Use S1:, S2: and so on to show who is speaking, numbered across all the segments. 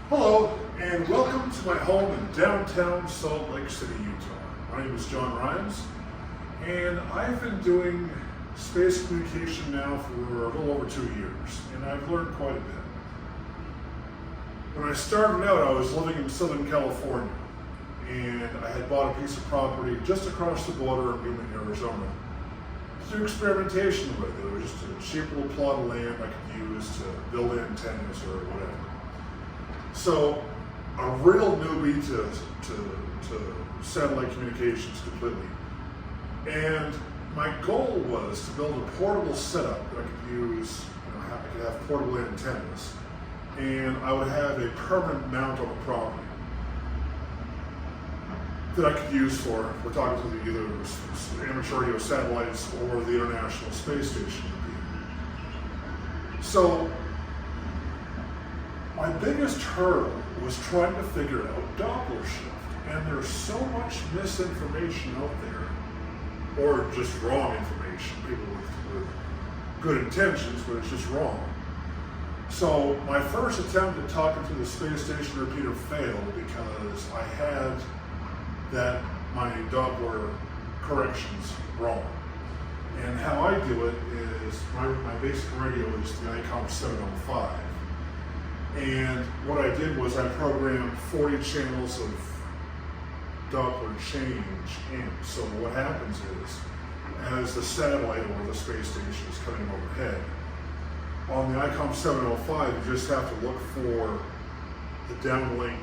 S1: Hello, and welcome to my home in downtown Salt Lake City, Utah. My name is John Rines, and I've been doing space communication now for a little over 2 years, and I've learned quite a bit. When I started out, I was living in Southern California, and I had bought a piece of property just across the border in Rines, Arizona, to do experimentation with. It was just a cheap little plot of land I could use to build antennas or whatever. So, a real newbie to satellite communications completely. And my goal was to build a portable setup that I could use, I could have portable antennas, and I would have a permanent mount on the property that I could use for, we're talking to either amateur radio satellites or the International Space Station. So, my biggest hurdle was trying to figure out Doppler shift, and there's so much misinformation out there, or just wrong information, people with good intentions, but it's just wrong. So my first attempt at talking to the space station repeater failed because I had my Doppler corrections wrong. And how I do it is, my basic radio is the ICOM 705. And what I did was I programmed 40 channels of Doppler change in. So what happens is, as the satellite or the space station is coming overhead, on the ICOM 705, you just have to look for the downlink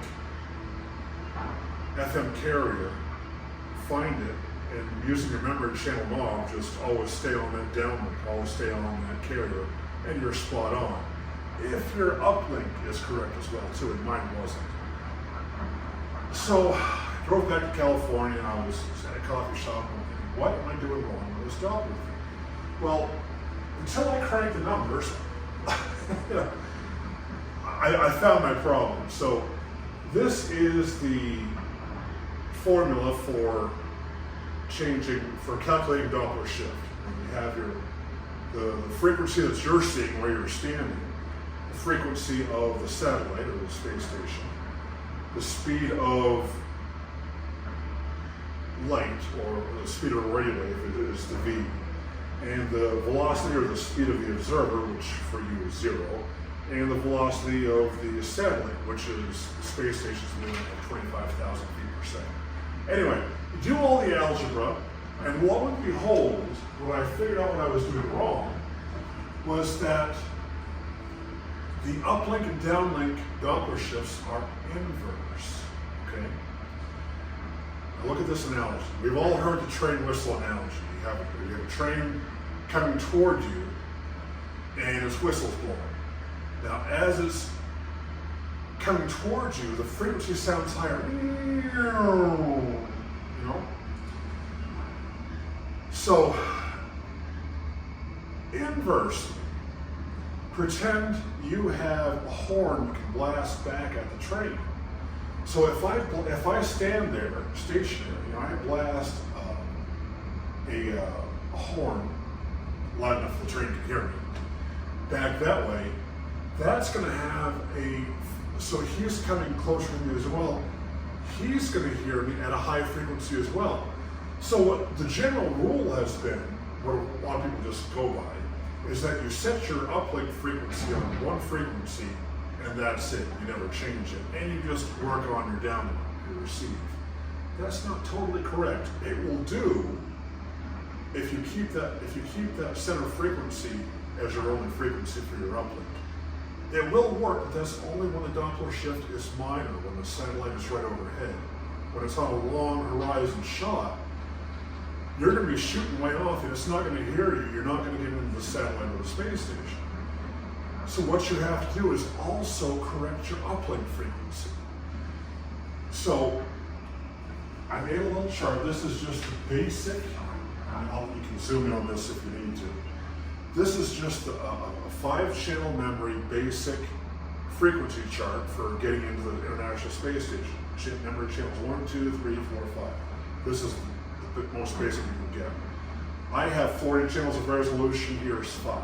S1: FM carrier, find it, and using your memory channel knob, just always stay on that downlink, always stay on that carrier, and you're spot on. If your uplink is correct as well too, and mine wasn't. So I drove back to California, and I was at a coffee shop and thinking, what am I doing wrong with this Doppler thing? Well, until I cranked the numbers, I found my problem. So this is the formula for calculating Doppler shift. When you have the frequency that you're seeing where you're standing, the frequency of the satellite or the space station, the speed of light or the speed of a radio wave is the V, and the velocity or the speed of the observer, which for you is 0, and the velocity of the satellite, which is the space station's moving at 25,000 feet per second. Anyway, you do all the algebra, and lo and behold, what I figured out what I was doing wrong was that the uplink and downlink Doppler shifts are inverse, okay? Now look at this analogy. We've all heard the train whistle analogy. You have a train coming toward you, and its whistle's blowing. Now, as it's coming towards you, the frequency sounds higher, you know? So, inversely, pretend you have a horn you can blast back at the train. So if I stand there stationary, I blast a horn loud enough the train can hear me back that way, that's going to have so he's coming closer to me as well, he's going to hear me at a high frequency as well. So what the general rule has been, what a lot of people just go by, is that you set your uplink frequency on one frequency, and that's it. You never change it, and you just work on your downlink, your receive. That's not totally correct. It will do if you keep that center frequency as your only frequency for your uplink. It will work, but that's only when the Doppler shift is minor, when the satellite is right overhead. When it's on a long horizon shot, you're going to be shooting way off, and it's not going to hear you. You're not going to get into the satellite or the space station. So what you have to do is also correct your uplink frequency. So I made a little chart. This is just a basic, you can zoom in on this if you need to. This is just a 5-channel memory basic frequency chart for getting into the International Space Station. Memory channels 1, 2, 3, 4, 5. This is the most basic you can get. I have 40 channels of resolution, here's 5.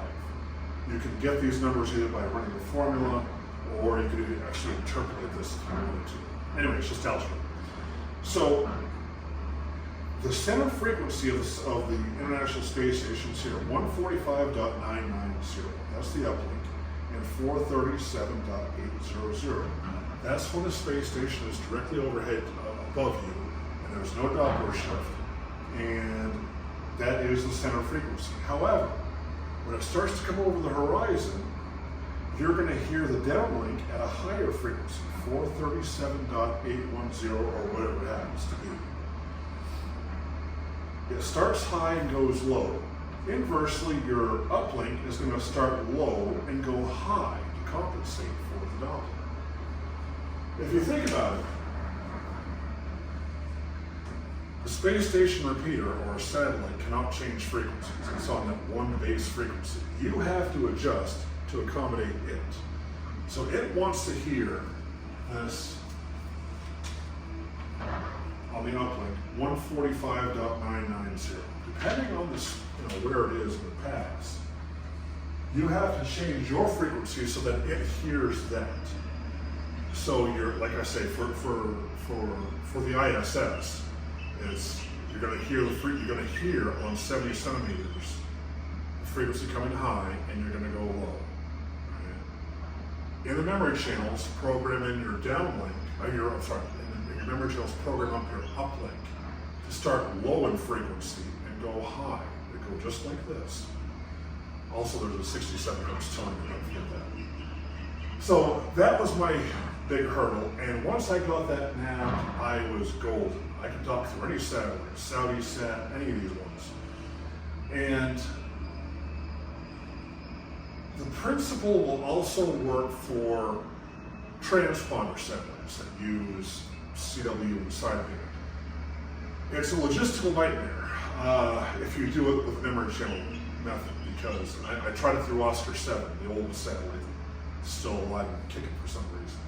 S1: You can get these numbers either by running the formula or you could actually interpolate this if you wanted to. Anyway, it's just algebra. So the center frequency of the International Space Station is here, 145.990. That's the uplink, and 437.800. That's when the space station is directly overhead above you, and there's no Doppler shift, and that is the center frequency. However, when it starts to come over the horizon, you're going to hear the downlink at a higher frequency, 437.810 or whatever it happens to be. It starts high and goes low. Inversely, your uplink is going to start low and go high to compensate for the Doppler. If you think about it, the space station repeater or a satellite cannot change frequencies. It's on that one base frequency. You have to adjust to accommodate it. So it wants to hear this on the uplink, 145.990. Depending on this, where it is in the pass, you have to change your frequency so that it hears that. So you're, like I say, for the ISS, you're going to hear on 70 centimeters the frequency coming high, and you're going to go low. Right? In the memory channels, program in your downlink. In your memory channels, program up your uplink to start low in frequency and go high. They go just like this. Also, there's a 67 hertz tone. Don't forget that. So that was my big hurdle, and once I got that nabbed, I was golden. I could talk through any satellite, Saudi Sat, any of these ones. And the principle will also work for transponder satellites that use CW and sideband. It's a logistical nightmare if you do it with memory channel method, because I tried it through Oscar 7, the oldest satellite still alive and kicking for some reason.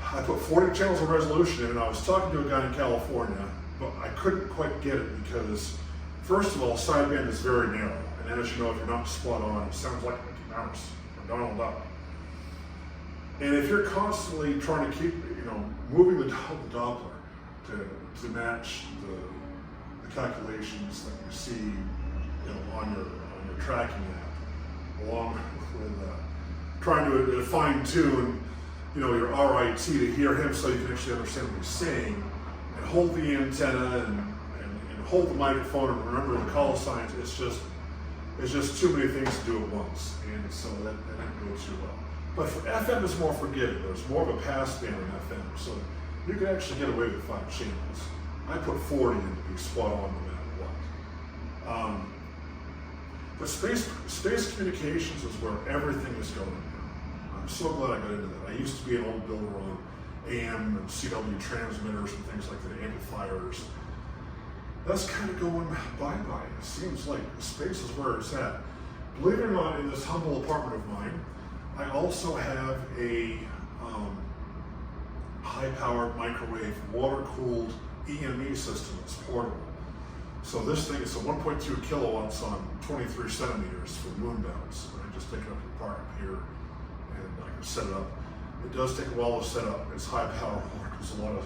S1: I put 40 channels of resolution in, and I was talking to a guy in California, but I couldn't quite get it because, first of all, sideband is very narrow, and as you know, if you're not spot on, it sounds like Mickey Mouse or Donald Duck. And if you're constantly trying to keep, moving the Doppler to match the calculations that you see, on your tracking app, along with trying to fine tune, your RIT to hear him so you can actually understand what he's saying, and hold the antenna and hold the microphone and remember the call signs. It's just too many things to do at once, and so that didn't go too well. But for FM, it's more forgiving. There's more of a pass band in FM, so you can actually get away with 5 channels. I put 40 in to be spot on no matter what. But space communications is where everything is going now. I'm so glad I got into that. I used to be an old builder on AM and CW transmitters and things like that, amplifiers. That's kind of going bye-bye. It seems like space is where it's at. Believe it or not, in this humble apartment of mine, I also have a high-powered microwave water-cooled EME system that's portable. So this thing is a 1.2 kilowatts on 23 centimeters for moon bounce. I just take it up to the park up here and I can set it up. It does take a while to set up. It's high power. There's a lot of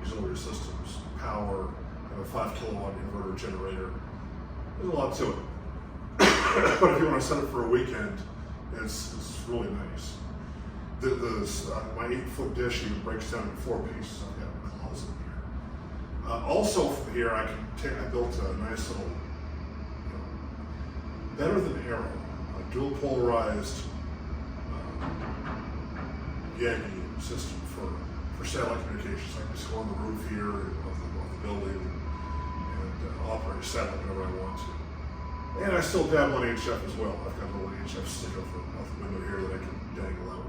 S1: auxiliary systems, power, I have a 5 kilowatt inverter generator. There's a lot to it. But if you want to set it for a weekend, it's really nice. My 8-foot dish even breaks down into 4 pieces. I've got a closet here. Also from here, I built a nice little, better than Arrow, a dual polarized Yagi system for satellite communications. I can just go on the roof here of the building and operate a satellite whenever I want to. And I still dabble in HF as well. I've got a little HF stick out the window here that I can dangle out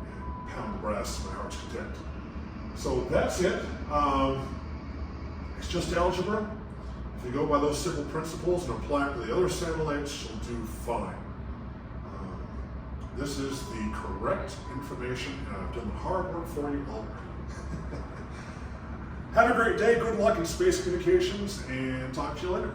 S1: and pound the brass to my heart's content. So that's it. It's just algebra. If you go by those simple principles and apply it to the other satellites, you'll do fine. This is the correct information, and I've done the hard work for you already. Have a great day, good luck in space communications, and talk to you later.